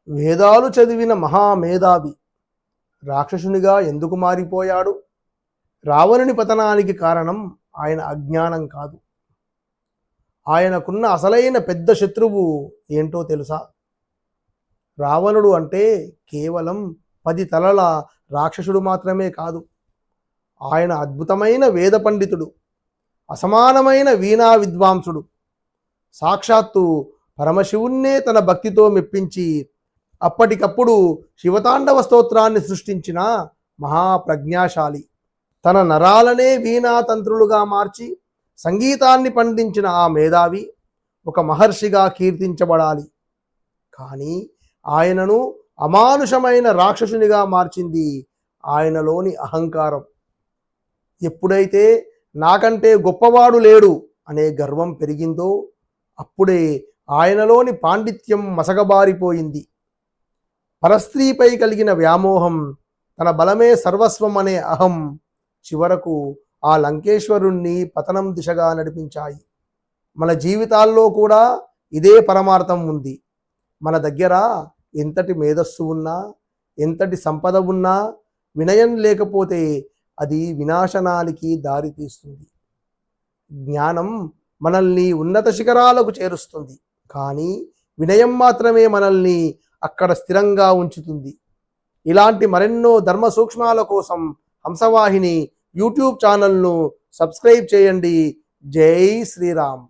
వేదాలు చదివిన మహామేధావి రాక్షసునిగా ఎందుకు మారిపోయాడు? రావణుని పతనానికి కారణం ఆయన అజ్ఞానం కాదు. ఆయనకున్న అసలైన పెద్ద శత్రువు ఏంటో తెలుసా? రావణుడు అంటే కేవలం 10 తలల రాక్షసుడు మాత్రమే కాదు. ఆయన అద్భుతమైన వేద పండితుడు, అసమానమైన వీణా విద్వాంసుడు, సాక్షాత్తు పరమశివుణ్ణే తన భక్తితో మెప్పించి అప్పటికప్పుడు శివతాండవ స్తోత్రాన్ని సృష్టించిన మహాప్రజ్ఞాశాలి. తన నరాలనే వీణాతంత్రులుగా మార్చి సంగీతాన్ని పండించిన ఆ మేధావి ఒక మహర్షిగా కీర్తించబడాలి. కానీ ఆయనను అమానుషమైన రాక్షసునిగా మార్చింది ఆయనలోని అహంకారం. ఎప్పుడైతే నాకంటే గొప్పవాడు లేడు అనే గర్వం పెరిగిందో అప్పుడే ఆయనలోని పాండిత్యం మసకబారిపోయింది. పరస్త్రీపై కలిగిన వ్యామోహం, తన బలమే సర్వస్వం అనే అహం చివరకు ఆ లంకేశ్వరుణ్ణి పతనం దిశగా నడిపించాయి. మన జీవితాల్లో కూడా ఇదే పరమార్థం ఉంది. మన దగ్గర ఎంతటి మేధస్సు ఉన్నా, ఎంతటి సంపద ఉన్నా, వినయం లేకపోతే అది వినాశనానికి దారితీస్తుంది. జ్ఞానం మనల్ని ఉన్నత శిఖరాలకు చేరుస్తుంది, కానీ వినయం మాత్రమే మనల్ని అక్కడ స్థిరంగా ఉంచుతుంది. ఇలాంటి మరెన్నో ధర్మ సూక్ష్మాల కోసం హంసవాహిని యూట్యూబ్ ఛానల్ను సబ్స్క్రైబ్ చేయండి. జై శ్రీరామ్.